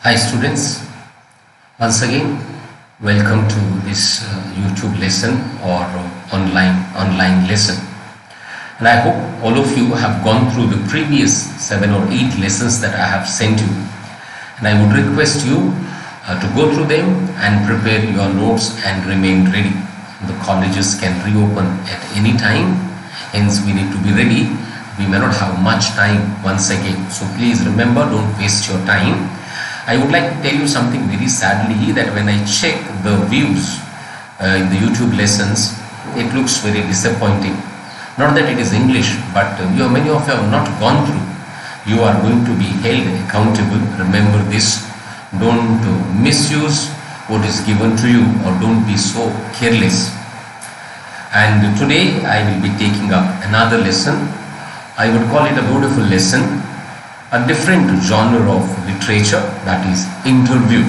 Hi students, once again welcome to this YouTube lesson or online lesson, and I hope all of you have gone through the previous 7 or 8 lessons that I have sent you, and I would request you to go through them and prepare your notes and remain ready. The colleges can reopen at any time, hence we need to be ready. We may not have much time once again, so please remember, don't waste your time. I would like to tell you something very sadly, that when I check the views in the YouTube lessons, it looks very disappointing. Not that it is English, but many of you have not gone through. You are going to be held accountable. Remember this. Don't misuse what is given to you, or don't be so careless. And today I will be taking up another lesson. I would call it a beautiful lesson. A different genre of literature, that is interview.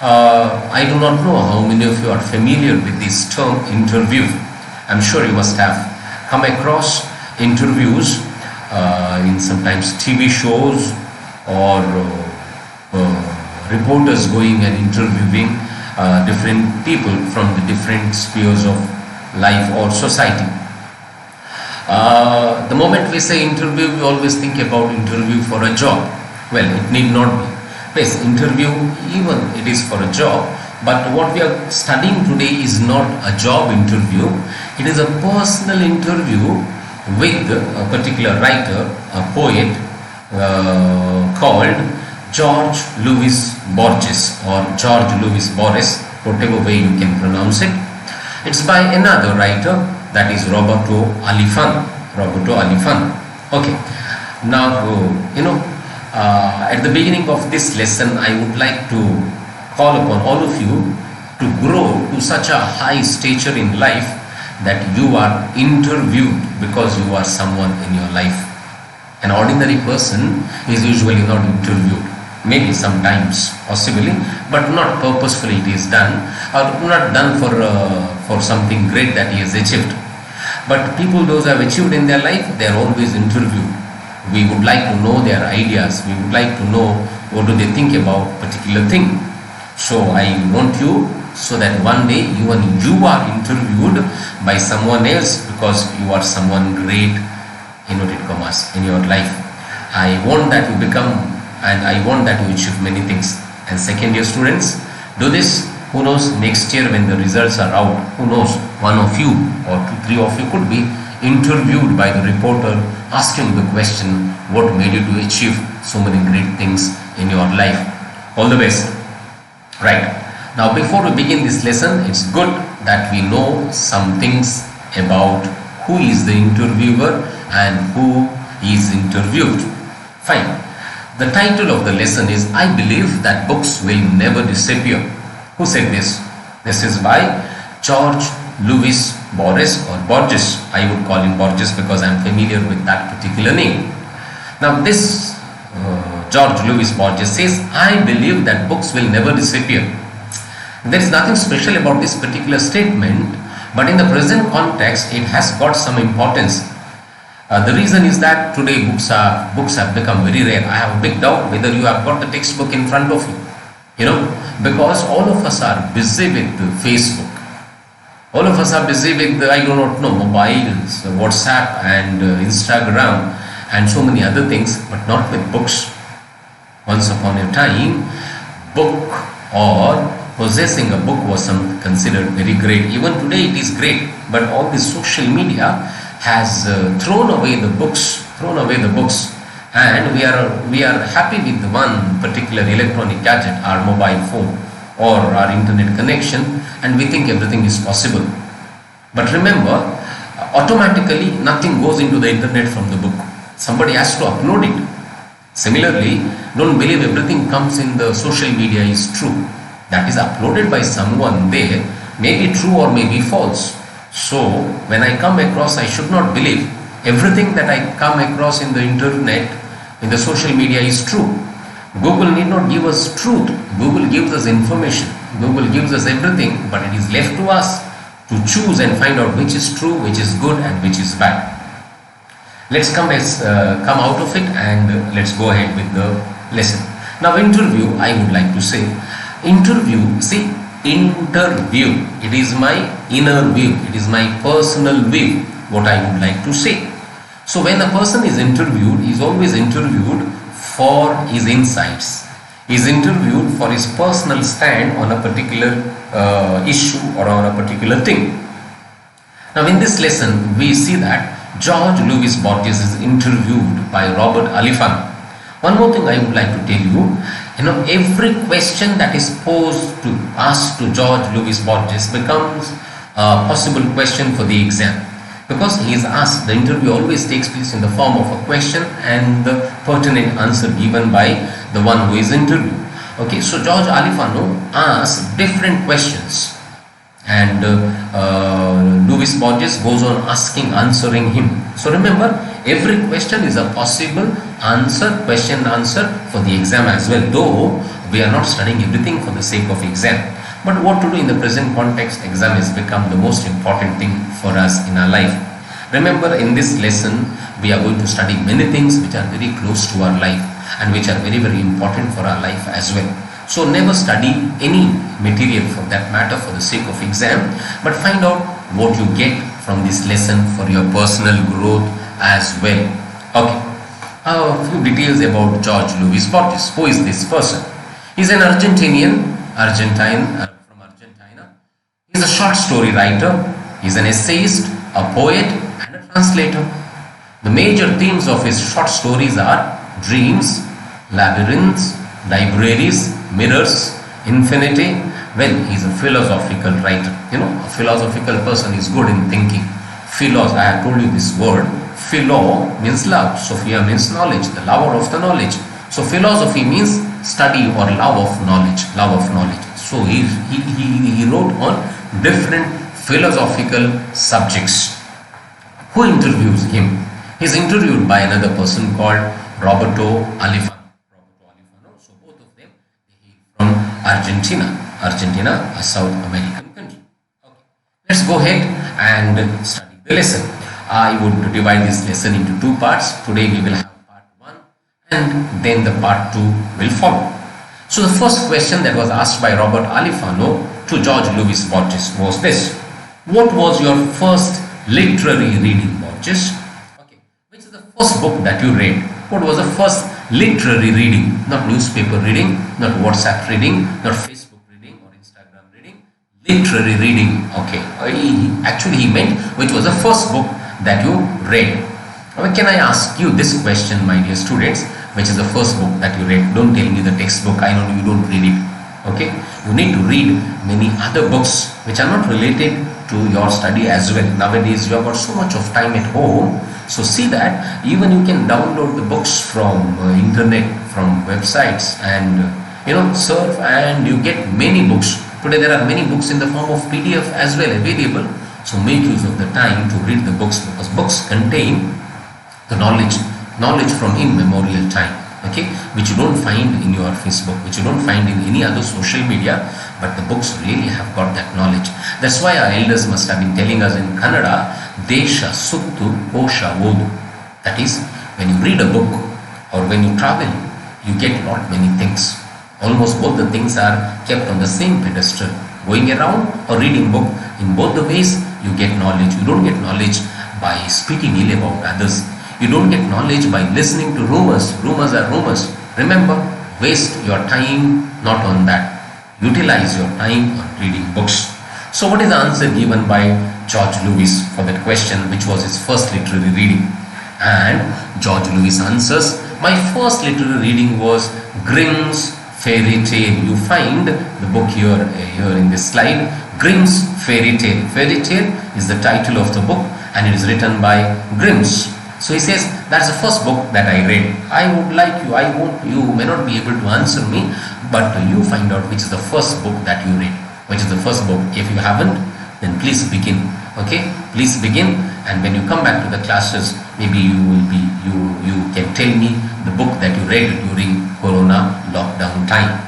I do not know how many of you are familiar with this term interview. I'm sure you must have come across interviews in sometimes TV shows, or reporters going and interviewing different people from the different spheres of life or society. The moment we say interview, we always think about interview for a job. Well, it need not be. Yes, interview, even it is for a job, but what we are studying today is not a job interview. It is a personal interview with a particular writer, a poet called Jorge Luis Borges, or Jorge Luis Borges, whatever way you can pronounce it. It's by another writer, that is Roberto Alifan. Okay, now at the beginning of this lesson, I would like to call upon all of you to grow to such a high stature in life that you are interviewed because you are someone in your life. An ordinary person is usually not interviewed. Maybe sometimes, possibly, but not purposefully it is done, or not done for something great that he has achieved. But people, those who have achieved in their life, they are always interviewed. We would like to know their ideas. We would like to know what do they think about particular thing. So I want you, so that one day even you are interviewed by someone else, because you are someone great, inverted commas, in your life. I want that you become, and I want that you achieve many things. And second year students, do this. Who knows, next year when the results are out, who knows, one of you or 2, 3 of you could be interviewed by the reporter, asking the question, what made you to achieve so many great things in your life. All the best. Right. Now before we begin this lesson, it's good that we know some things about who is the interviewer and who is interviewed. Fine. The title of the lesson is, I believe that books will never disappear. Who said this? This is by Jorge Luis Borges, or Borges. I would call him Borges because I am familiar with that particular name. Now this Jorge Luis Borges says, I believe that books will never disappear. There is nothing special about this particular statement, but in the present context it has got some importance. The reason is that today books have become very rare. I have a big doubt whether you have got the textbook in front of you. Because all of us are busy with Facebook. All of us are busy with, I do not know, mobiles, WhatsApp and Instagram and so many other things, but not with books. Once upon a time, book or possessing a book was considered very great. Even today it is great, but all this social media has thrown away the books, and we are happy with one particular electronic gadget, our mobile phone or our internet connection, and we think everything is possible. But remember, automatically nothing goes into the internet from the book. Somebody has to upload it. Similarly, don't believe everything comes in the social media is true. That is uploaded by someone there, may be true or may be false. So when I come across, I should not believe everything that I come across in the internet, in the social media is true. Google need not give us truth. Google gives us information. Google gives us everything, but it is left to us to choose and find out which is true, which is good and which is bad. Let's come out of it and let's go ahead with the lesson. Now interview, I would like to say, interview, see, interview, it is my inner view, it is my personal view, what I would like to say. So when a person is interviewed, he is always interviewed for his insights. He is interviewed for his personal stand on a particular issue or on a particular thing. Now in this lesson, we see that Jorge Luis Borges is interviewed by Robert Alifano. One more thing I would like to tell you, every question that is asked to Jorge Luis Borges becomes a possible question for the exam. Because he is asked, the interview always takes place in the form of a question and the pertinent answer given by the one who is interviewed. Okay, so Jorge Alifano asks different questions, and Luis Borges goes on answering him. So remember, every question is a possible question answer for the exam as well, though we are not studying everything for the sake of exam. But what to do in the present context, exam has become the most important thing for us in our life. Remember, in this lesson, we are going to study many things which are very close to our life and which are very, very important for our life as well. So never study any material for that matter for the sake of exam, but find out what you get from this lesson for your personal growth as well. Okay, a few details about Jorge Luis Borges. Who is this person? He's an Argentine from Argentina. He's a short story writer. He's an essayist, a poet, and a translator. The major themes of his short stories are dreams, labyrinths, libraries, mirrors, infinity. Well, he's a philosophical writer. A philosophical person is good in thinking. I have told you this word. Philo means love. Sophia means knowledge, the lover of the knowledge. So philosophy means study or love of knowledge. So he wrote on different philosophical subjects. Who interviews him? He is interviewed by another person called Roberto Alifano. So both of them hail from Argentina, a South American country. Okay. Let's go ahead and study the lesson. I would divide this lesson into two parts. Today we will have part 1 and then the part 2 will follow. So the first question that was asked by Robert Alifano to Jorge Luis Borges was this: what was your first literary reading, Borges? Okay, which is the first book that you read? What was the first literary reading? Not newspaper reading, not WhatsApp reading, not Facebook reading or Instagram reading. Literary reading. Okay, he meant which was the first book that you read. Can I ask you this question, my dear students? Which is the first book that you read? Don't tell me the textbook. I know you don't read it. Okay, you need to read many other books which are not related to your study as well. Nowadays you have got so much of time at home, so see that even you can download the books from internet, from websites, and surf, and you get many books. Today there are many books in the form of PDF as well available. So make use of the time to read the books, because books contain the knowledge from immemorial time, okay, which you don't find in your Facebook, which you don't find in any other social media, but the books really have got that knowledge. That's why our elders must have been telling us in Kannada, Desha Suttu Kosha Odu. That is, when you read a book or when you travel, you get many things. Almost both the things are kept on the same pedestal. Going around or reading book, in both the ways you get knowledge. You don't get knowledge by speaking ill about others. You don't get knowledge by listening to rumors. Rumors are rumors. Remember, waste your time not on that. Utilize your time on reading books. So what is the answer given by Jorge Luis for that question, which was his first literary reading? And Jorge Luis answers, my first literary reading was Grimm's Fairy Tale. You find the book here in this slide, Grimm's Fairy Tale. Fairy Tale is the title of the book and it is written by Grimm's. So he says, that's the first book that I read. You may not be able to answer me, but you find out which is the first book that you read. Which is the first book. If you haven't, then please begin. Okay, please begin, and when you come back to the classes, maybe you can tell me the book that you read during Corona lockdown time.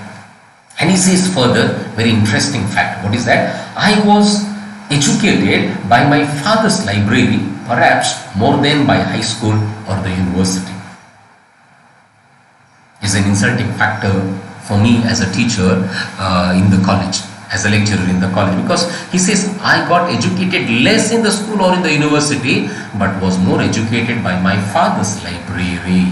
And he says further, very interesting fact. What is that? I was educated by my father's library, perhaps more than by high school or the university. Isn't an insulting factor for me as a teacher in the college, as a lecturer in the college, because he says I got educated less in the school or in the university, but was more educated by my father's library.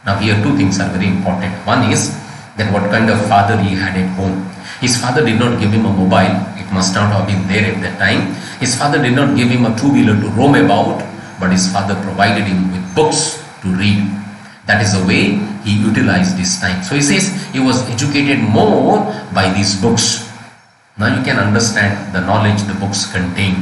Now here two things are very important. One is that what kind of father he had at home. His father did not give him a mobile. It must not have been there at that time. His father did not give him a two-wheeler to roam about, but his father provided him with books to read. That is the way he utilized his time. So he says he was educated more by these books. Now you can understand the knowledge the books contain.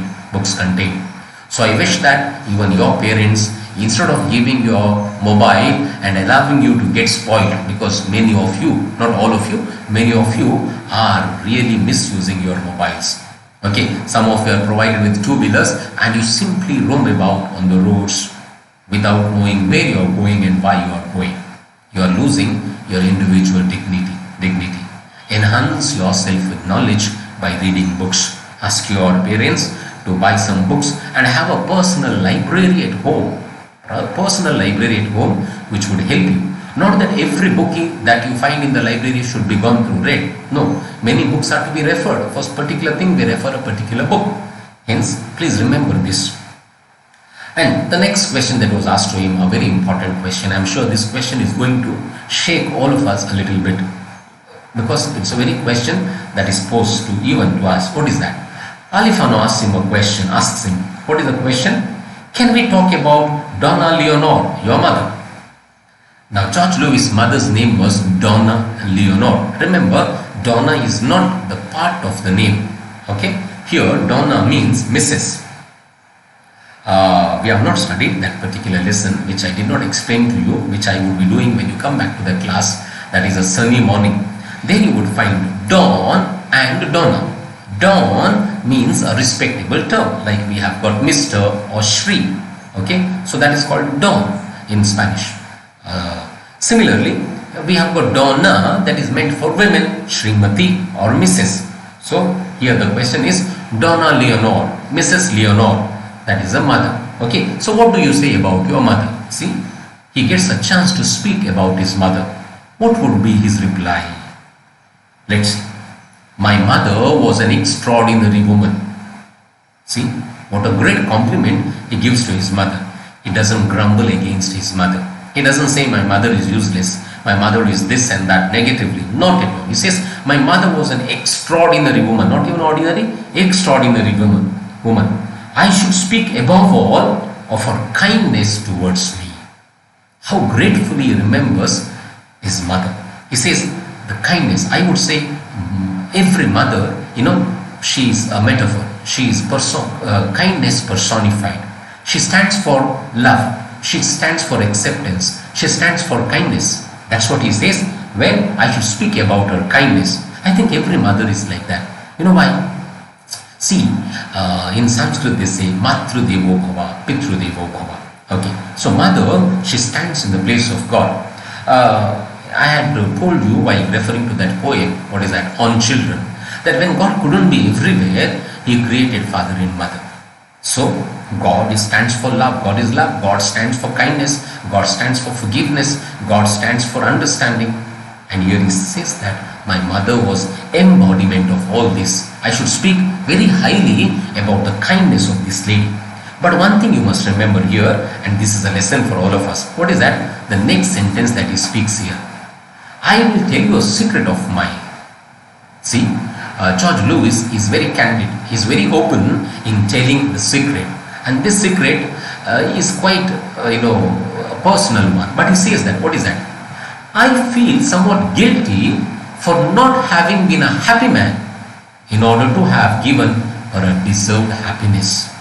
So I wish that even your parents, instead of giving your mobile and allowing you to get spoiled, because many of you, not all of you, many of you are really misusing your mobiles. Okay, some of you are provided with two-wheelers and you simply roam about on the roads without knowing where you are going and why you are going. You are losing your individual dignity. Enhance yourself with knowledge by reading books. Ask your parents to buy some books and have a personal library at home. Which would help you. Not that every book that you find in the library should be gone through read. No, many books are to be referred. For a particular thing, we refer a particular book. Hence, please remember this. And the next question that was asked to him, a very important question. I'm sure this question is going to shake all of us a little bit, because it's a very question that is posed to even to us. What is that? Alifano asks him, what is the question? Can we talk about Donna Leonor, your mother? Now, George Lewis' mother's name was Donna Leonor. Remember, Donna is not the part of the name. Okay? Here, Donna means Mrs. We have not studied that particular lesson, which I did not explain to you, which I would be doing when you come back to the class. That is a sunny morning. Then you would find Don and Donna. Don means a respectable term, like we have got Mr. or Shri. Okay, so that is called Don in Spanish. Similarly, we have got Donna, that is meant for women, Srimati or Mrs. So here the question is Donna Leonor, Mrs. Leonor, that is a mother. Okay, so what do you say about your mother? See, he gets a chance to speak about his mother. What would be his reply? Let's see. My mother was an extraordinary woman. See, what a great compliment he gives to his mother. He doesn't grumble against his mother. He doesn't say my mother is useless, my mother is this and that negatively. Not at all. He says my mother was an extraordinary woman, not even ordinary, extraordinary woman. I should speak above all of her kindness towards me. How gratefully he remembers his mother. He says the kindness, I would say every mother, she is a metaphor. She is kindness personified. She stands for love. She stands for acceptance. She stands for kindness. That's what he says. When I should speak about her kindness. I think every mother is like that. You know why? See, in Sanskrit they say Matru Devo Bhava, Pitru Devo Bhava. Okay, so mother, she stands in the place of God. I had told you while referring to that poem, what is that, on children, that when God couldn't be everywhere, he created father and mother. So God stands for love. God is love. God stands for kindness. God stands for forgiveness. God stands for understanding. And here he says that my mother was embodiment of all this. I should speak very highly about the kindness of this lady. But one thing you must remember here, and this is a lesson for all of us. What is that? The next sentence that he speaks here. I will tell you a secret of mine. See, George Lewis is very candid. He is very open in telling the secret. And this secret is quite, a personal one. But he says that, what is that? I feel somewhat guilty for not having been a happy man in order to have given her a deserved happiness.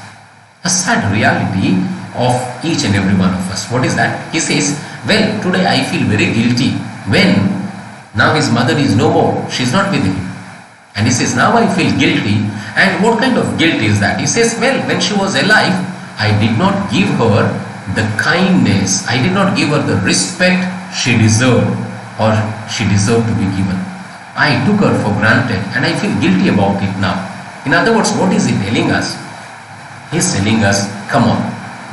A sad reality of each and every one of us. What is that? He says, well, today I feel very guilty when now his mother is no more. She is not with him. And he says, now I feel guilty. And what kind of guilt is that? He says, well, when she was alive, I did not give her the kindness. I did not give her the respect she deserved, or she deserved to be given. I took her for granted and I feel guilty about it now. In other words, what is he telling us? He is telling us, come on,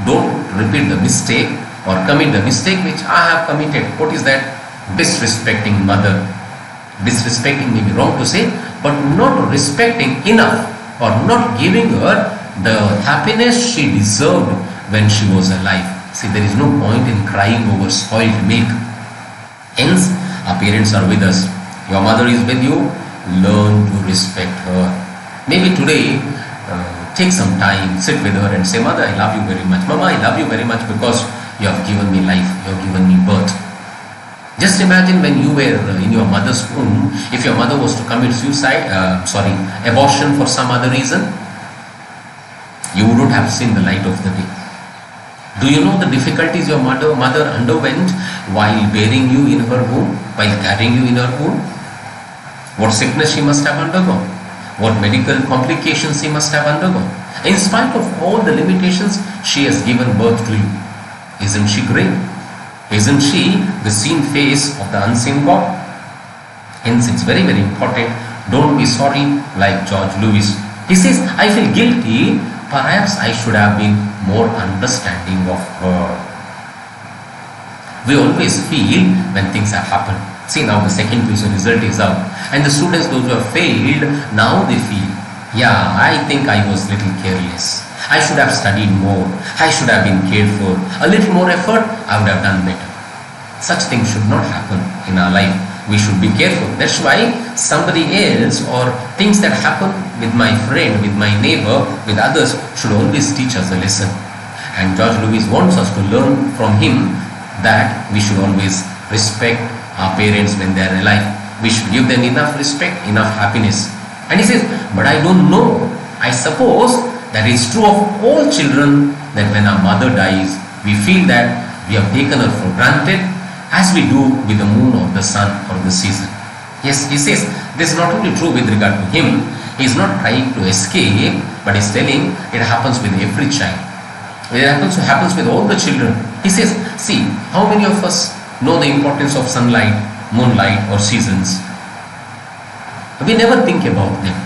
don't repeat the mistake or commit the mistake which I have committed. What is that? disrespecting mother. Disrespecting may be wrong to say, but not respecting enough or not giving her the happiness she deserved when she was alive. See, there is no point in crying over spoiled milk. Hence, our parents are with us. Your mother is with you. Learn to respect her. Maybe today, take some time, sit with her and say, Mother, I love you very much. Mama, I love you very much because you have given me life. You have given me birth. Just imagine when you were in your mother's womb, if your mother was to commit abortion for some other reason, you wouldn't have seen the light of the day. Do you know the difficulties your mother underwent while bearing you in her womb, while carrying you in her womb? What sickness she must have undergone? What medical complications she must have undergone? In spite of all the limitations, she has given birth to you. Isn't she great? Isn't she the seen face of the unseen God? Hence, it's very, very important. Don't be sorry like Jorge Luis. He says, I feel guilty. Perhaps I should have been more understanding of her. We always feel when things have happened. See, now the second quiz result is out. And the students, those who have failed, now they feel, yeah, I think I was little careless. I should have studied more. I should have been careful. A little more effort, I would have done better. Such things should not happen in our life. We should be careful. That's why somebody else or things that happen with my friend, with my neighbor, with others should always teach us a lesson. And Jorge Luis wants us to learn from him that we should always respect our parents when they are alive. We should give them enough respect, enough happiness. And he says, but I don't know. I suppose that it's true of all children that when our mother dies, we feel that we have taken her for granted, as we do with the moon or the sun or the season. Yes, he says this is not only true with regard to him. He is not trying to escape, but is telling it happens with every child. It happens with all the children. He says, see, how many of us know the importance of sunlight, moonlight or seasons? We never think about them.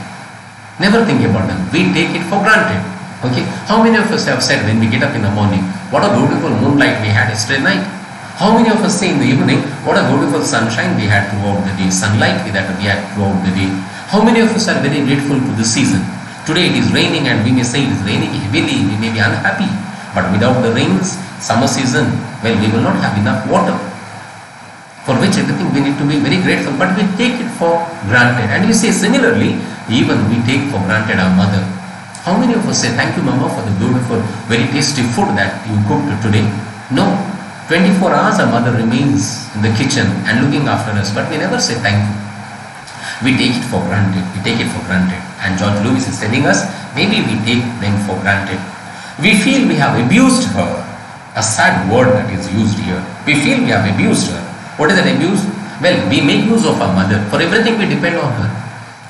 Never think about them. We take it for granted. Okay. How many of us have said when we get up in the morning, what a beautiful moonlight we had yesterday night? How many of us say in the evening, what a beautiful sunshine we had throughout the day, sunlight that we had throughout the day? How many of us are very grateful to the season? Today it is raining and we may say it is raining heavily, we may be unhappy. But without the rains, summer season, well, we will not have enough water. For which everything we need to be very grateful, but we take it for granted. And we say similarly, even we take for granted our mother. How many of us say, thank you Mama for the beautiful, very tasty food that you cooked today? No. 24 hours our mother remains in the kitchen and looking after us, but we never say thank you. We take it for granted. We take it for granted. And Jorge Luis is telling us, maybe we take them for granted. We feel we have abused her. A sad word that is used here. We feel we have abused her. What is that abuse? Well, we make use of our mother. For everything we depend on her.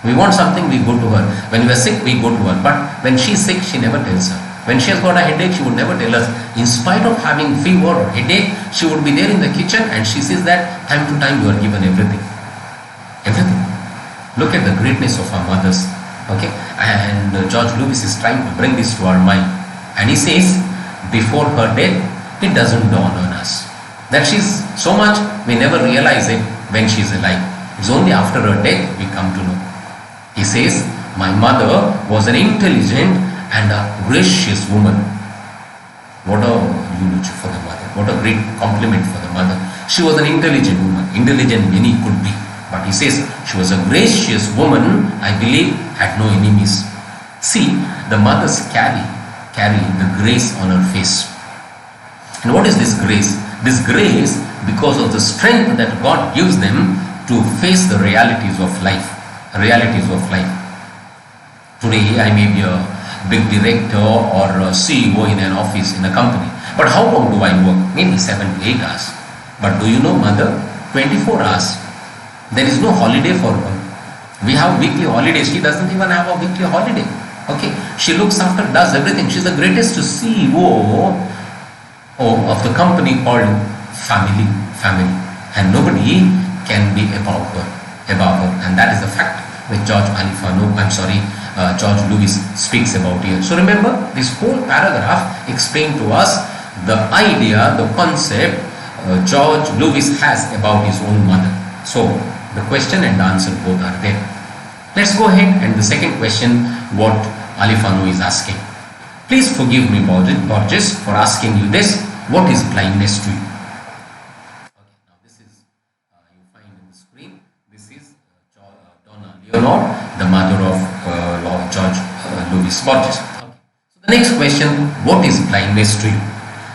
We want something, we go to her. When we are sick, we go to her. But when she is sick, she never tells her. When she has got a headache, she would never tell us. In spite of having fever or headache, she would be there in the kitchen and she says that time to time you are given everything. Everything. Look at the greatness of our mothers. Okay? And Jorge Luis is trying to bring this to our mind. And he says, before her death, it doesn't dawn on us. That she's so much, we never realize it when she's alive. It's only after her death we come to know. He says, my mother was an intelligent and a gracious woman. What a eulogy for the mother. What a great compliment for the mother. She was an intelligent woman. Intelligent many could be. But he says, she was a gracious woman, I believe, had no enemies. See, the mothers carry the grace on her face. And what is this grace? This grace, because of the strength that God gives them to face the realities of life. Realities of life. Today I may be a big director or a CEO in an office, in a company. But how long do I work? Maybe 7 to 8 hours. But do you know, mother? 24 hours. There is no holiday for her. We have weekly holidays. She doesn't even have a weekly holiday. Okay. She looks after, does everything. She's the greatest CEO of the company called family. And nobody can be above her. And that is the fact which Jorge Luis speaks about here. So remember, this whole paragraph explained to us the idea, the concept George Lewis has about his own mother. So the question and the answer both are there. Let's go ahead and the second question what Alifano is asking. Please forgive me, Borges, for asking you this. What is blindness to you? Okay, now this is, you find in the screen, this is Donna Leonor, the mother of Lord George Luis Borges. Okay. So the next question, what is blindness to you?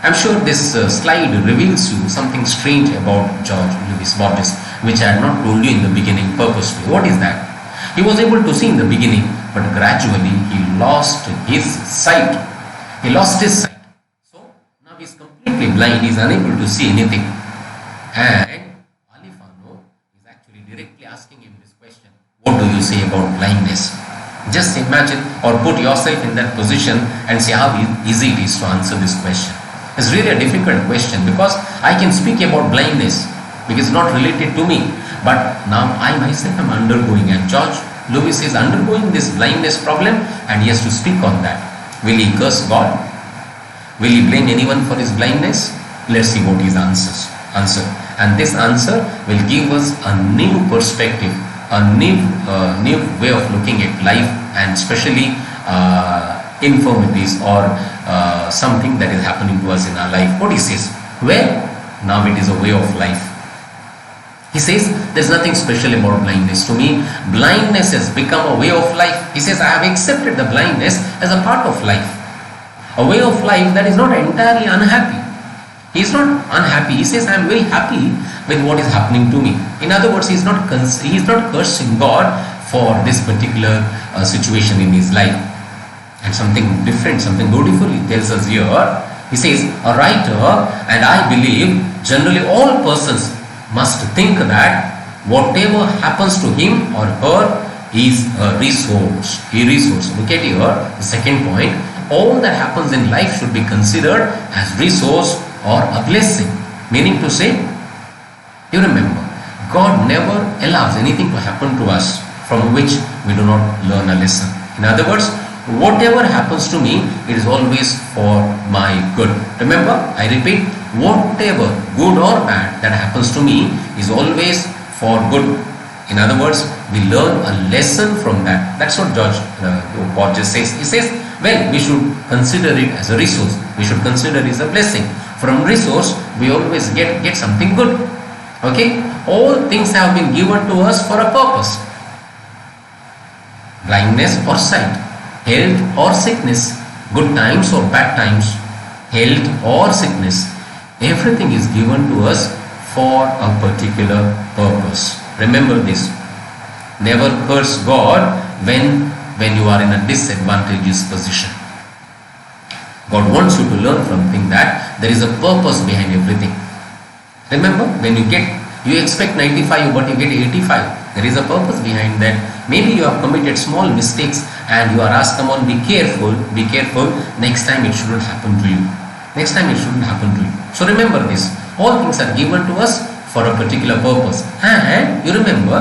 I'm sure this slide reveals you something strange about George Luis Borges, which I had not told you in the beginning purposely. What is that? He was able to see in the beginning, but gradually he lost his sight. He lost his sight. So now he is completely blind. He is unable to see anything. And Alifano is actually directly asking him this question. What do you say about blindness? Just imagine or put yourself in that position and see how easy it is to answer this question. It's really a difficult question because I can speak about blindness because it's not related to me. But now I myself am undergoing, and George Lewis is undergoing this blindness problem and he has to speak on that. Will he curse God? Will he blame anyone for his blindness? Let's see what his answer. And this answer will give us a new perspective, a new way of looking at life, and especially infirmities or something that is happening to us in our life. What he says? Well, now it is a way of life. He says, there's nothing special about blindness to me. Blindness has become a way of life. He says, I have accepted the blindness as a part of life. A way of life that is not entirely unhappy. He is not unhappy. He says, I am very happy with what is happening to me. In other words, he is not cursing God for this particular situation in his life. And something different, something beautiful he tells us here. He says, a writer, and I believe generally all persons must think that whatever happens to him or her is a resource. Look at here, the second point. All that happens in life should be considered as resource or a blessing. Meaning to say, you remember, God never allows anything to happen to us from which we do not learn a lesson. In other words, whatever happens to me, it is always for my good. Remember, I repeat, whatever good or bad that happens to me is always for good. In other words, we learn a lesson from that. That's what George Borges says. He says, well, we should consider it as a resource. We should consider it as a blessing. From resource, we always get something good. Okay? All things have been given to us for a purpose. Blindness or sight, health or sickness, good times or bad times, health or sickness, everything is given to us for a particular purpose. Remember this. Never curse God when you are in a disadvantageous position. God wants you to learn from that there is a purpose behind everything. Remember, when you expect 95 but you get 85. There is a purpose behind that. Maybe you have committed small mistakes and you are asked, come on, be careful. Next time it shouldn't happen to you. So remember this. All things are given to us for a particular purpose. And you remember,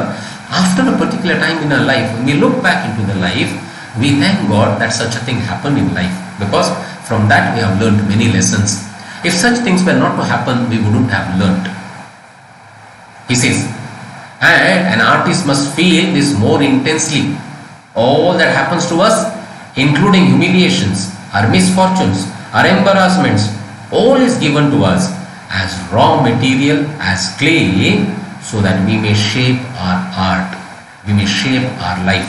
after a particular time in our life, when we look back into the life, we thank God that such a thing happened in life. Because from that we have learned many lessons. If such things were not to happen, we wouldn't have learned. He says, and an artist must feel this more intensely. All that happens to us, including humiliations, our misfortunes, our embarrassments, all is given to us as raw material, as clay, so that we may shape our art, we may shape our life.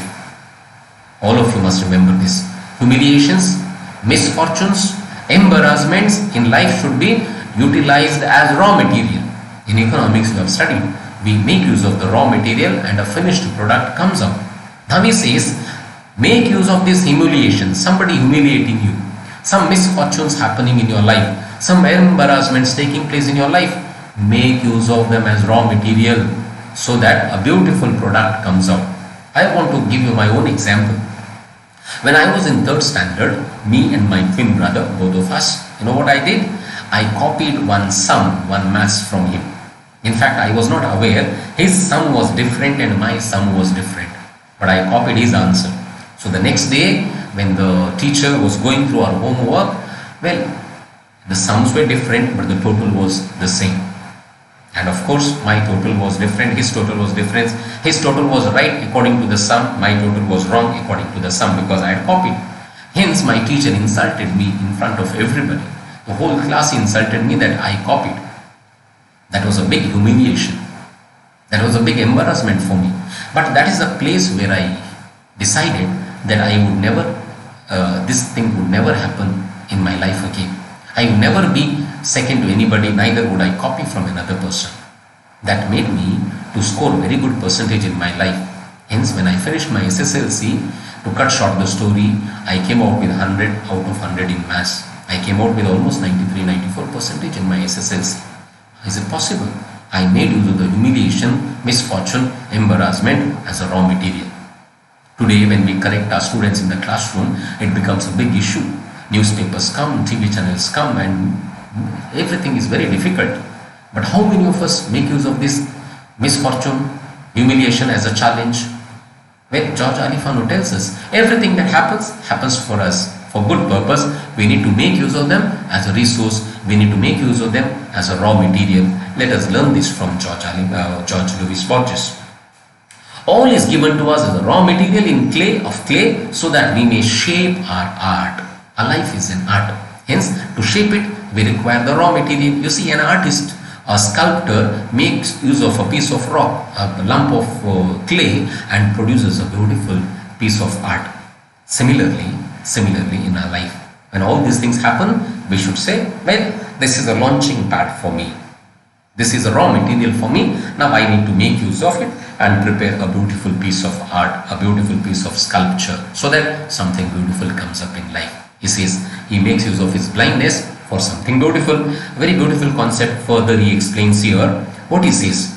All of you must remember this. Humiliations, misfortunes, embarrassments in life should be utilized as raw material. In economics you have studied, we make use of the raw material and a finished product comes out. Now he says, make use of this humiliation, somebody humiliating you, some misfortunes happening in your life, some embarrassments taking place in your life. Make use of them as raw material so that a beautiful product comes out. I want to give you my own example. When I was in 3rd standard, me and my twin brother, both of us, you know what I did? I copied one maths from him. In fact, I was not aware his sum was different and my sum was different. But I copied his answer. So the next day, when the teacher was going through our homework, well, the sums were different, but the total was the same. And of course, my total was different, his total was different. His total was right according to the sum, my total was wrong according to the sum, because I had copied. Hence, my teacher insulted me in front of everybody. The whole class insulted me that I copied. That was a big humiliation. That was a big embarrassment for me. But that is a place where I decided that I would never, this thing would never happen in my life again. I would never be second to anybody, neither would I copy from another person. That made me to score very good percentage in my life. Hence, when I finished my SSLC, to cut short the story, I came out with 100 out of 100 in maths. I came out with almost 93-94 percentage in my SSLC. Is it possible? I made use of the humiliation, misfortune, embarrassment as a raw material. Today, when we correct our students in the classroom, it becomes a big issue. Newspapers come, TV channels come, and everything is very difficult. But how many of us make use of this misfortune, humiliation as a challenge? Well, George Alifano tells us, everything that happens for us for good purpose. We need to make use of them as a resource. We need to make use of them as a raw material. Let us learn this from Jorge Luis Borges. All is given to us as a raw material in clay so that we may shape our art. Our life is an art. Hence, to shape it, we require the raw material. You see, an artist, a sculptor, makes use of a piece of rock, a lump of clay, and produces a beautiful piece of art. Similarly, in our life, when all these things happen, we should say, well, this is a launching pad for me. This is a raw material for me. Now I need to make use of it and prepare a beautiful piece of art, a beautiful piece of sculpture, so that something beautiful comes up in life. He says he makes use of his blindness for something beautiful. A very beautiful concept. Further he explains here what he says.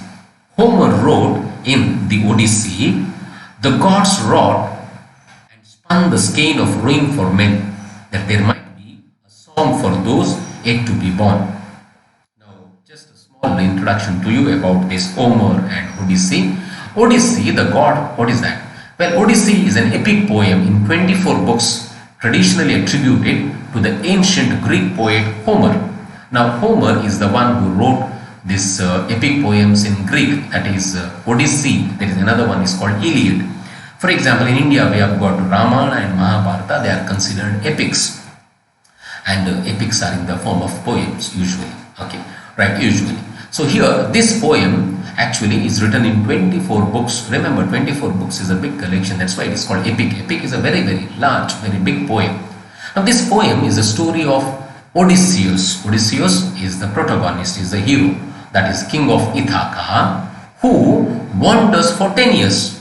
Homer wrote in the Odyssey, the gods wrought and spun the skein of ruin for men, that there might be a song for those yet to be born. Now, just a small introduction to you about this Homer and Odyssey. Odyssey, the god, what is that? Well, Odyssey is an epic poem in 24 books traditionally attributed to the ancient Greek poet Homer. Now, Homer is the one who wrote these epic poems in Greek, that is Odyssey. There is another one is called Iliad. For example, in India we have got Ramayana and Mahabharata. They are considered epics, and epics are in the form of poems usually. Okay, right, usually. So here this poem actually is written in 24 books. Remember, 24 books is a big collection. That's why it is called epic. Epic is a very, very large, very big poem. Now this poem is a story of Odysseus. Odysseus is the protagonist, is the hero. That is king of Ithaca, who wanders for 10 years.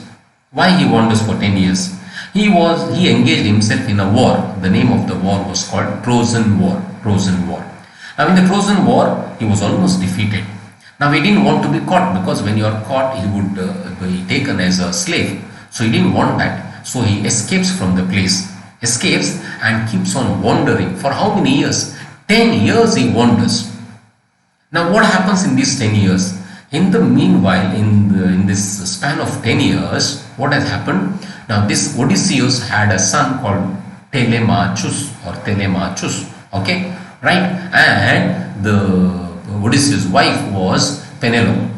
Why he wanders for 10 years? He engaged himself in a war. The name of the war was called Trojan War. Trojan War. Now in the Trojan War, he was almost defeated. Now he didn't want to be caught, because when you are caught, he would be taken as a slave. So he didn't want that. So he escapes from the place. Escapes and keeps on wandering. For how many years? 10 years he wanders. Now what happens in these 10 years? In the meanwhile, in this span of 10 years, what has happened? Now this Odysseus had a son called Telemachus or Telemachus. Okay, right? And the Odysseus' wife was Penelope.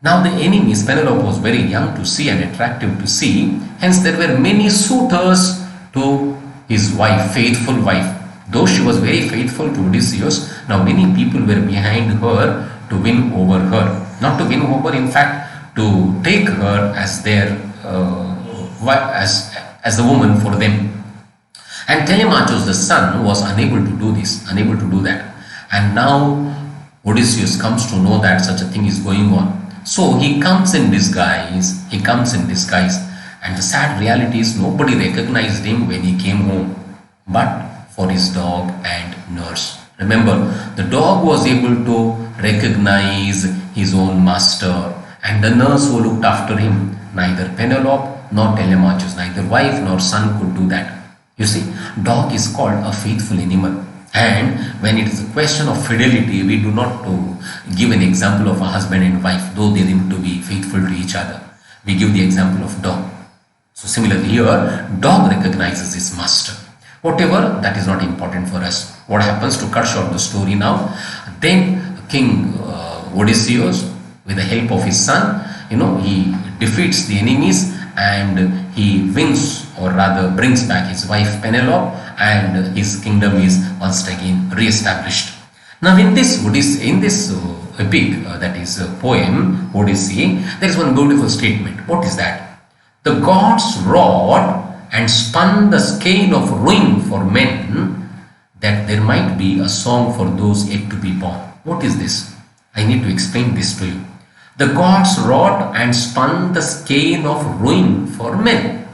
Now the enemies, Penelope was very young to see and attractive to see. Hence there were many suitors to his wife, faithful wife. Though she was very faithful to Odysseus, now many people were behind her to win over her. Not to win over, in fact, to take her as their as the woman for them. And Telemachus, the son, was unable to do this, unable to do that. And now Odysseus comes to know that such a thing is going on. So he comes in disguise. And the sad reality is nobody recognized him when he came home, but for his dog and nurse. Remember, the dog was able to recognize his own master, and the nurse who looked after him, neither Penelope nor Telemachus, neither wife nor son could do that. You see, dog is called a faithful animal. And when it is a question of fidelity, we do not give an example of a husband and wife, though they need to be faithful to each other. We give the example of dog. So similarly here, dog recognizes his master. Whatever, that is not important for us. What happens, to cut short the story now? Then King Odysseus, with the help of his son, he defeats the enemies and he wins, or rather brings back his wife Penelope, and his kingdom is once again re-established. Now in this epic, that is a poem, Odyssey, there is one beautiful statement. What is that? The gods wrought and spun the skein of ruin for men, that there might be a song for those yet to be born. What is this? I need to explain this to you. The gods wrought and spun the skein of ruin for men.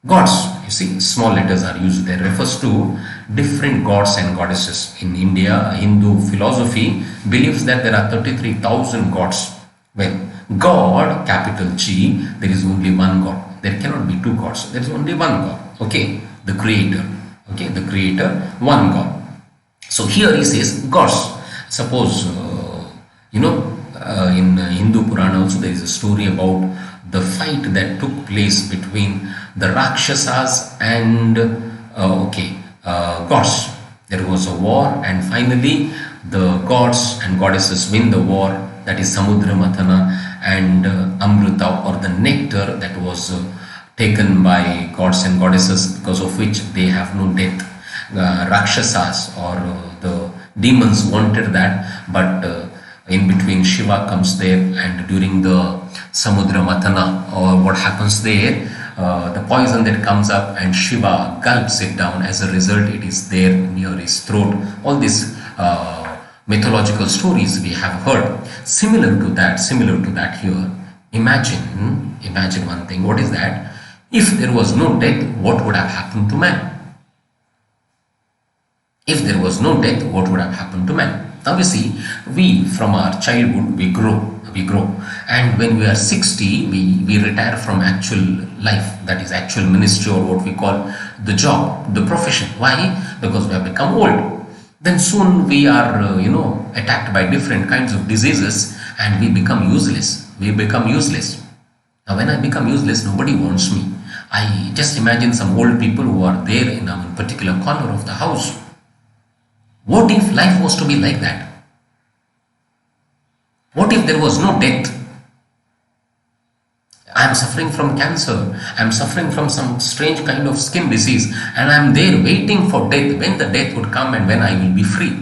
Gods, you see, small letters are used there, refers to different gods and goddesses. In India, Hindu philosophy believes that there are 33,000 gods. Well, God, capital G, there is only one God. There cannot be two gods. There is only one God. Okay, the Creator. Okay, the Creator, one God. So here he says gods. Suppose, in Hindu Purana also there is a story about the fight that took place between the Rakshasas and gods. There was a war, and finally the gods and goddesses win the war. That is Samudra Mathana, and Amrita, or the nectar that was taken by gods and goddesses, because of which they have no death. Rakshasas, or the demons, wanted that, but in between Shiva comes there, and during the Samudra Mathana, or what happens there, the poison that comes up and Shiva gulps it down. As a result, it is there near his throat. All these mythological stories we have heard. Similar to that here, imagine one thing. What is that? If there was no death, what would have happened to man? If there was no death, what would have happened to man? Now we see, we from our childhood, we grow, and when we are 60, we retire from actual life, that is actual ministry, or what we call the job, the profession. Why? Because we have become old. Then soon we are, attacked by different kinds of diseases, and we become useless. Now when I become useless, nobody wants me. I just imagine some old people who are there in a particular corner of the house. What if life was to be like that? What if there was no death? I am suffering from cancer. I am suffering from some strange kind of skin disease, and I am there waiting for death, when the death would come and when I will be free.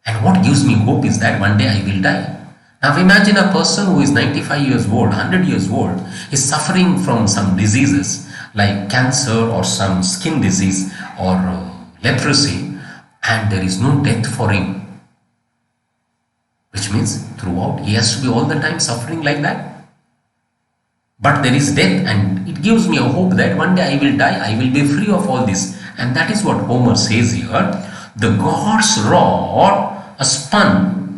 And what gives me hope is that one day I will die. Now imagine a person who is 95 years old, 100 years old, is suffering from some diseases like cancer or some skin disease or leprosy, and there is no death for him, which means throughout he has to be all the time suffering like that. But there is death, and it gives me a hope that one day I will die, I will be free of all this. And that is what Homer says here. The gods wrought,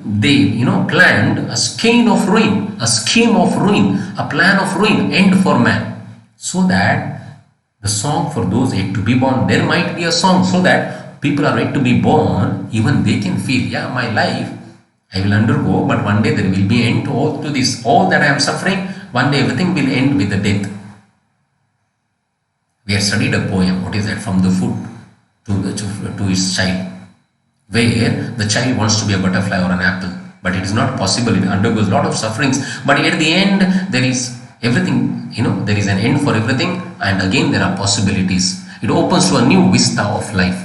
they planned a skein of ruin, a scheme of ruin, a plan of ruin, end for man, so that the song for those yet to be born, there might be a song, so that people are yet to be born, even they can feel, yeah, my life I will undergo, but one day there will be end to this. All that I am suffering, one day everything will end with the death. We have studied a poem, what is that, from the foot to his child, where the child wants to be a butterfly or an apple, but it is not possible. It undergoes a lot of sufferings, but at the end there is everything, there is an end for everything, and again there are possibilities. It opens to a new vista of life.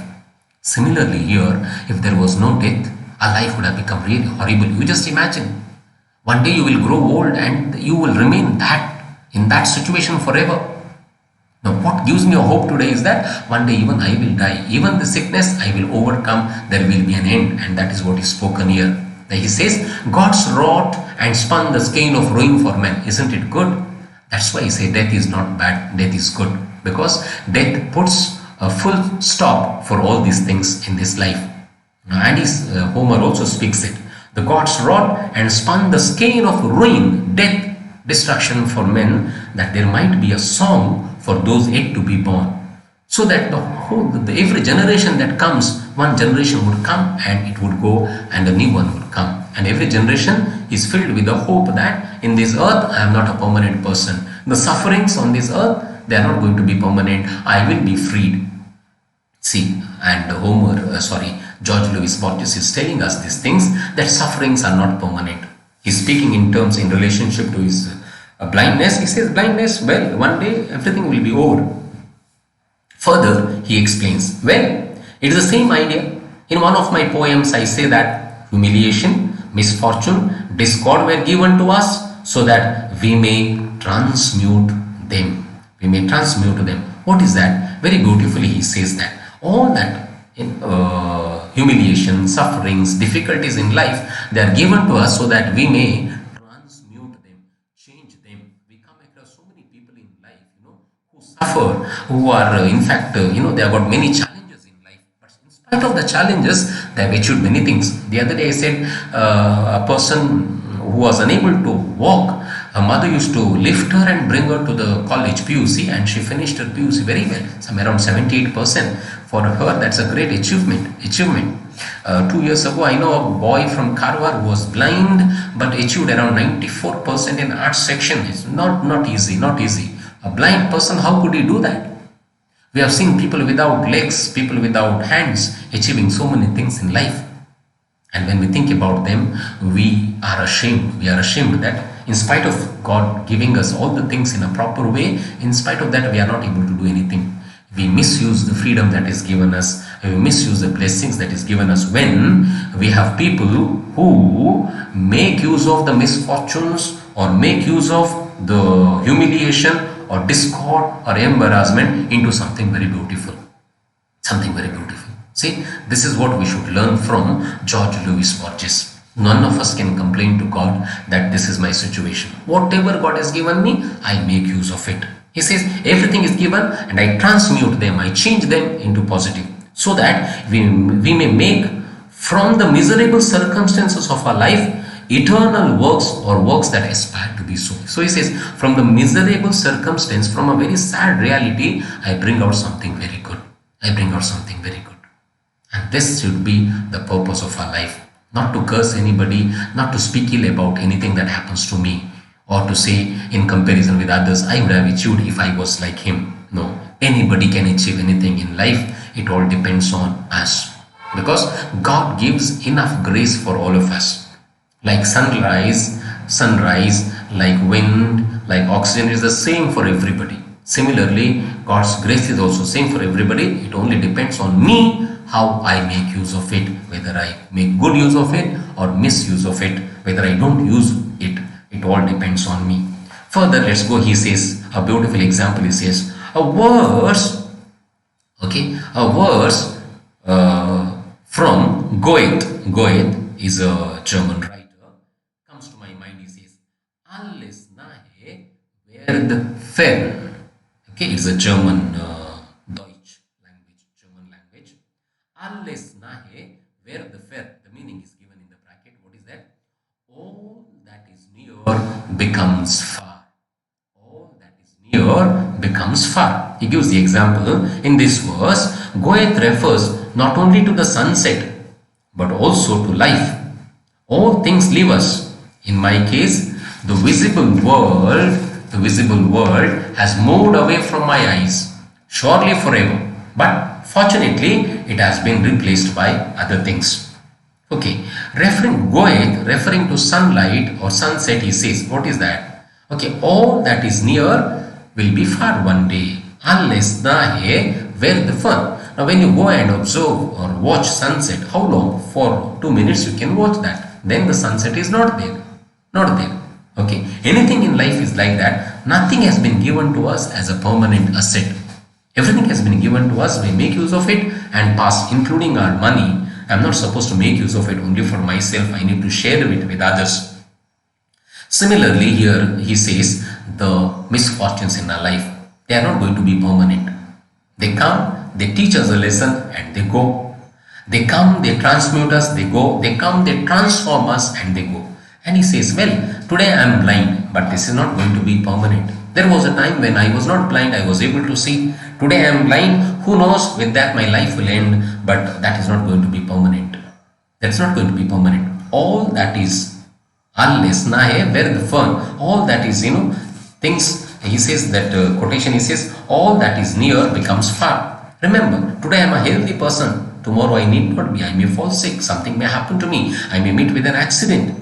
Similarly here, if there was no death, our life would have become really horrible. You just imagine, one day you will grow old and you will remain in that situation forever. Now what gives me a hope today is that one day even I will die, even the sickness I will overcome, there will be an end, and that is what is spoken here. He says, gods wrought and spun the skein of ruin for men. Isn't it good? That's why I say death is not bad, death is good, because death puts a full stop for all these things in this life. And Homer also speaks it. The gods wrought and spun the skein of ruin, death, destruction for men, that there might be a song for those yet to be born. So that every generation that comes, one generation would come and it would go, and a new one would come. And every generation is filled with the hope that in this earth I am not a permanent person. The sufferings on this earth, they are not going to be permanent. I will be freed. See, and Jorge Luis Borges is telling us these things, that sufferings are not permanent. He's speaking in terms in relationship to his blindness. He says blindness, well, one day everything will be over. Further, he explains, well, it is the same idea. In one of my poems, I say that humiliation, misfortune, discord were given to us so that we may transmute them. We may transmute them. What is that? Very beautifully he says that all that humiliation, sufferings, difficulties in life, they are given to us so that we may transmute them, change them. We come across so many people in life, who suffer, who are in fact, they have got many challenges in life. But in spite of the challenges, they have achieved many things. The other day I said a person who was unable to walk, her mother used to lift her and bring her to the college PUC, and she finished her PUC very well, somewhere around 78%. For her, that's a great achievement. 2 years ago, I know a boy from Karwar who was blind but achieved around 94% in arts section. It's not easy. A blind person, how could he do that? We have seen people without legs, people without hands achieving so many things in life. And when we think about them, we are ashamed. We are ashamed that in spite of God giving us all the things in a proper way, in spite of that, we are not able to do anything. We misuse the freedom that is given us. We misuse the blessings that is given us when we have people who make use of the misfortunes or make use of the humiliation or discord or embarrassment into something very beautiful. Something very beautiful. See, this is what we should learn from Jorge Luis Borges. None of us can complain to God that this is my situation. Whatever God has given me, I make use of it. He says everything is given and I transmute them, I change them into positive, so that we may make from the miserable circumstances of our life eternal works or works that aspire to be so. So he says, from the miserable circumstance, from a very sad reality, I bring out something very good. I bring out something very good. And this should be the purpose of our life. Not to curse anybody, not to speak ill about anything that happens to me, or to say in comparison with others, I would have achieved if I was like him. No, anybody can achieve anything in life. It all depends on us. Because God gives enough grace for all of us. Like sunrise, like wind, like oxygen is the same for everybody. Similarly, God's grace is also same for everybody. It only depends on me how I make use of it, whether I make good use of it or misuse of it, whether I don't use it. It all depends on me. Further, let's go. He says, a beautiful example, he says, a verse from Goethe. Goethe is a German writer. Comes to my mind, he says, alles nahe werd fern. Okay, it's a German German language. Alles nahe werd fern. The meaning is given in the bracket. What is that? All that is near becomes far. All that is near becomes far. He gives the example in this verse. Goethe refers not only to the sunset but also to life. All things leave us. In my case, the visible world has moved away from my eyes, surely forever. But fortunately, it has been replaced by other things. Okay, referring to sunlight or sunset, he says, what is that? Okay, all that is near will be far one day. Unless nahe where the fun. Now when you go and observe or watch sunset, how long? For 2 minutes you can watch that. Then the sunset is not there. Not there. Okay, anything in life is like that. Nothing has been given to us as a permanent asset. Everything has been given to us. We make use of it and pass, including our money. I'm not supposed to make use of it only for myself. I need to share it with others. Similarly, here he says the misfortunes in our life, they are not going to be permanent. They come, they teach us a lesson and they go. They come, they transmute us, they go. They come, they transform us and they go. And he says, well, today I am blind, but this is not going to be permanent. There was a time when I was not blind, I was able to see. Today I am blind. Who knows, with that my life will end, but that is not going to be permanent. That's not going to be permanent. All that is, unless nahe where the fern, all that is, things, he says that quotation, he says, all that is near becomes far. Remember, today I am a healthy person. Tomorrow I need not be. I may fall sick. Something may happen to me. I may meet with an accident.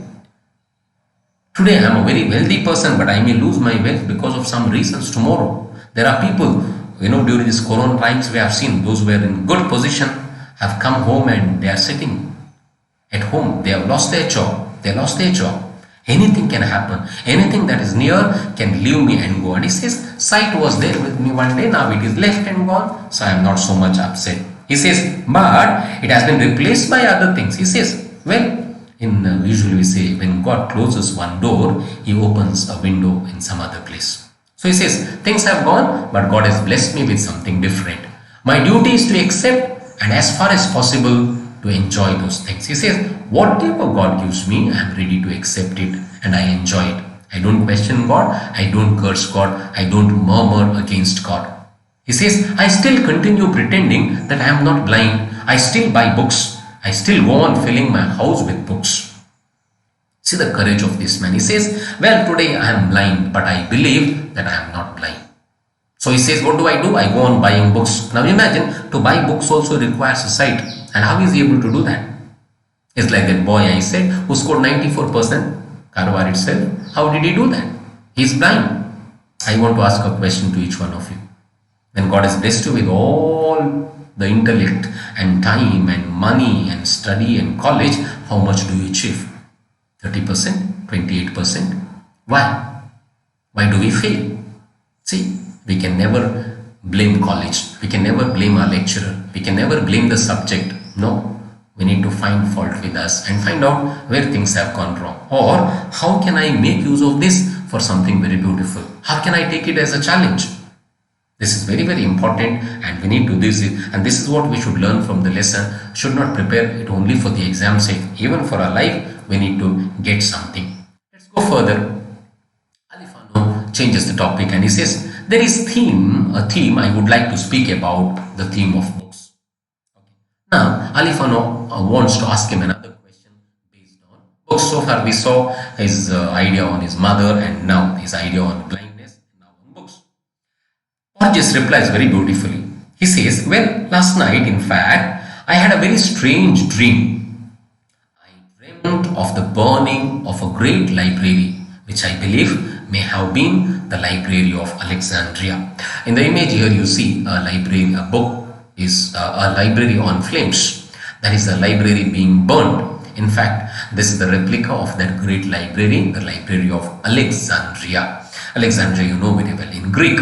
Today I am a very wealthy person, but I may lose my wealth because of some reasons tomorrow. There are people, during this corona times we have seen those who are in good position have come home and they are sitting at home. They have lost their job. They lost their job. Anything can happen. Anything that is near can leave me and go. And he says, sight was there with me one day, now it is left and gone, so I am not so much upset. He says, but it has been replaced by other things. He says, well, usually we say, when God closes one door, he opens a window in some other place. So he says, things have gone, but God has blessed me with something different. My duty is to accept and as far as possible to enjoy those things. He says, whatever God gives me, I am ready to accept it and I enjoy it. I don't question God, I don't curse God, I don't murmur against God. He says, I still continue pretending that I am not blind. I still buy books. I still go on filling my house with books. See the courage of this man. He says, well, today I am blind, but I believe that I am not blind. So he says, what do? I go on buying books. Now imagine, to buy books also requires a sight. And how is he able to do that? It's like that boy I said who scored 94% Karwar itself. How did he do that? He is blind. I want to ask a question to each one of you. When God has blessed you with all the intellect and time and money and study and college, how much do you achieve? 30%? 28%? Why? Why do we fail? See, we can never blame college. We can never blame our lecturer. We can never blame the subject. No, we need to find fault with us and find out where things have gone wrong. Or how can I make use of this for something very beautiful? How can I take it as a challenge? This is very, very important and we need to do this. And this is what we should learn from the lesson. Should not prepare it only for the exam sake. Even for our life, we need to get something. Let's go further. Alifano changes the topic and he says, there is a theme I would like to speak about, the theme of books. Okay. Now, Alifano wants to ask him another question based on books. So far we saw his idea on his mother and now his idea on blindness, now on books. Borges replies very beautifully. He says, well, last night, in fact, I had a very strange dream. I dreamt of the burning of a great library, which I believe may have been the Library of Alexandria. In the image here you see a library, a book is a library on flames. That is a library being burned. In fact, this is the replica of that great library, the Library of Alexandria. Alexandria, you know very well, in Greek.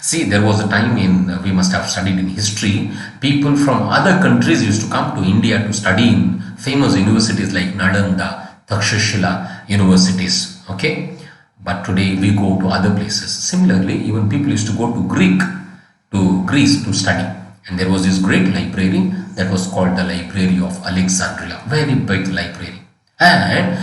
See, there was a time we must have studied in history, people from other countries used to come to India to study in famous universities like Nalanda, Takshashila universities. Okay. But today we go to other places. Similarly, even people used to go to Greece to study. And there was this great library that was called the Library of Alexandria. Very big library. And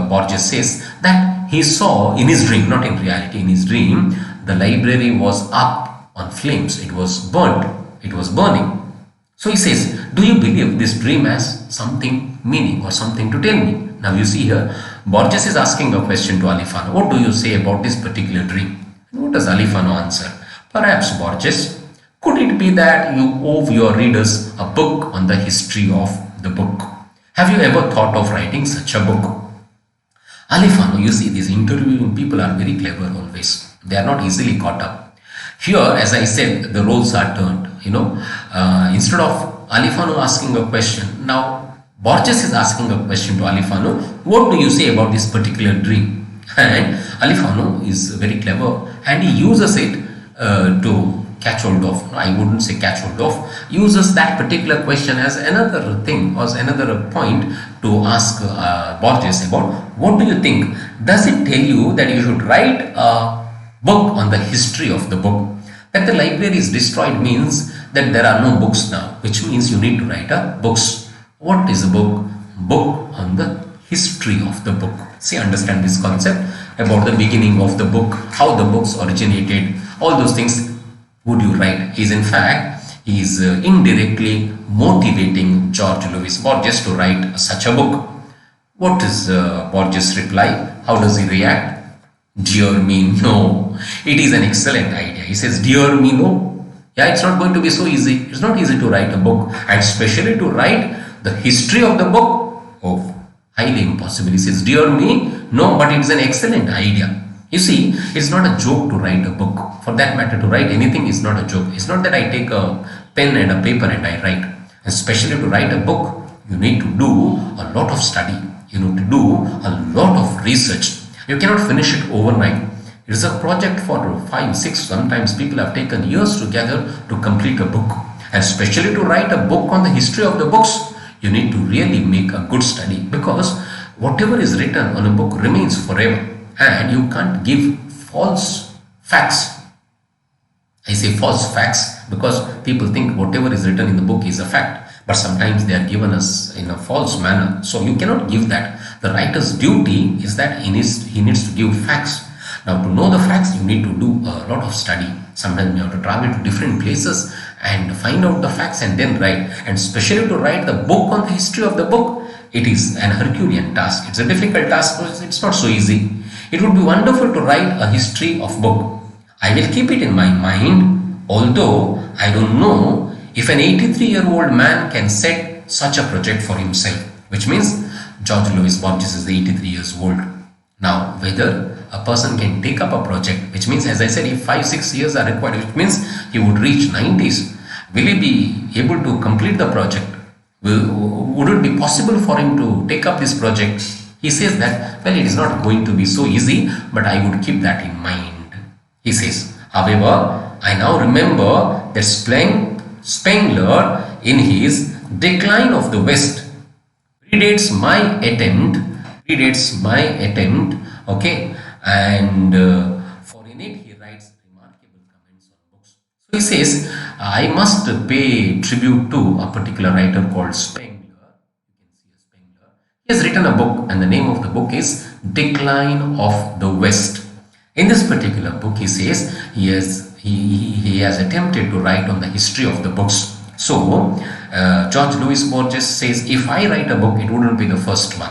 Borges says that he saw in his dream, not in reality, in his dream, the library was up on flames. It was burnt. It was burning. So he says, do you believe this dream has something meaning or something to tell me? Now you see here, Borges is asking a question to Alifano. What do you say about this particular dream? And what does Alifano answer? Perhaps, Borges, could it be that you owe your readers a book on the history of the book? Have you ever thought of writing such a book? Alifano, you see, these interviewing people are very clever always. They are not easily caught up. Here, as I said, the roles are turned. Instead of Alifano asking a question, now Borges is asking a question to Alifano. What do you say about this particular dream? And Alifano is very clever and he uses it to catch hold of. I wouldn't say catch hold of. Uses that particular question as another thing or as another point to ask Borges about what do you think? Does it tell you that you should write a book on the history of the book? That the library is destroyed means that there are no books now, which means you need to write books. What is a book? Book on the history of the book. See, understand this concept about the beginning of the book, how the books originated, all those things would you write. He is indirectly motivating Jorge Luis Borges to write such a book. What is Borges' reply? How does he react? Dear me, no. It is an excellent idea. He says, dear me, no. Yeah, it's not going to be so easy. It's not easy to write a book, and especially to write the history of the book. Oh, highly impossible. He says, dear me, no, but it's an excellent idea. You see, it's not a joke to write a book. For that matter, to write anything is not a joke. It's not that I take a pen and a paper and I write. Especially to write a book, you need to do a lot of study. You need to do a lot of research. You cannot finish it overnight. It is a project for 5, 6, sometimes people have taken years together to complete a book. And especially to write a book on the history of the books, you need to really make a good study, because whatever is written on a book remains forever, and you can't give false facts. I say false facts because people think whatever is written in the book is a fact, but sometimes they are given us in a false manner. So you cannot give that. The writer's duty is that he needs to give facts. Now, to know the facts, you need to do a lot of study. Sometimes you have to travel to different places and find out the facts and then write. And especially to write the book on the history of the book, it is an Herculean task. It's a difficult task. It's not so easy. It would be wonderful to write a history of book. I will keep it in my mind, although I don't know if an 83-year-old man can set such a project for himself, which means Jorge Luis Borges is 83 years old. Now, whether a person can take up a project, which means, as I said, if 5-6 years are required, which means he would reach 90s, will he be able to complete the project? Would it be possible for him to take up this project? He says that, well, it is not going to be so easy, but I would keep that in mind. He says, however, I now remember that Spengler, in his Decline of the West, predates my attempt, okay, and for in it he writes remarkable comments on books. So he says, I must pay tribute to a particular writer called Spengler. You can see a Spengler. He has written a book, and the name of the book is Decline of the West. In this particular book, he says he has attempted to write on the history of the books. So Jorge Luis Borges says, if I write a book, it wouldn't be the first one.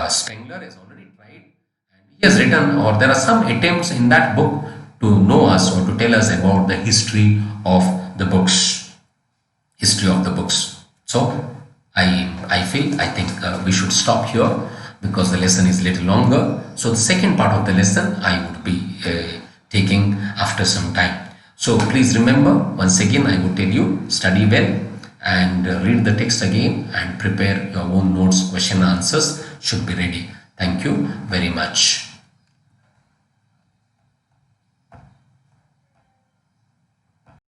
Spengler has already tried, and he has written, or there are some attempts in that book to know us or to tell us about the history of the books. So I think we should stop here, because the lesson is a little longer. So the second part of the lesson I would be taking after some time. So please remember, once again I would tell you, study well and read the text again and prepare your own notes. Question answers should be ready. Thank you very much.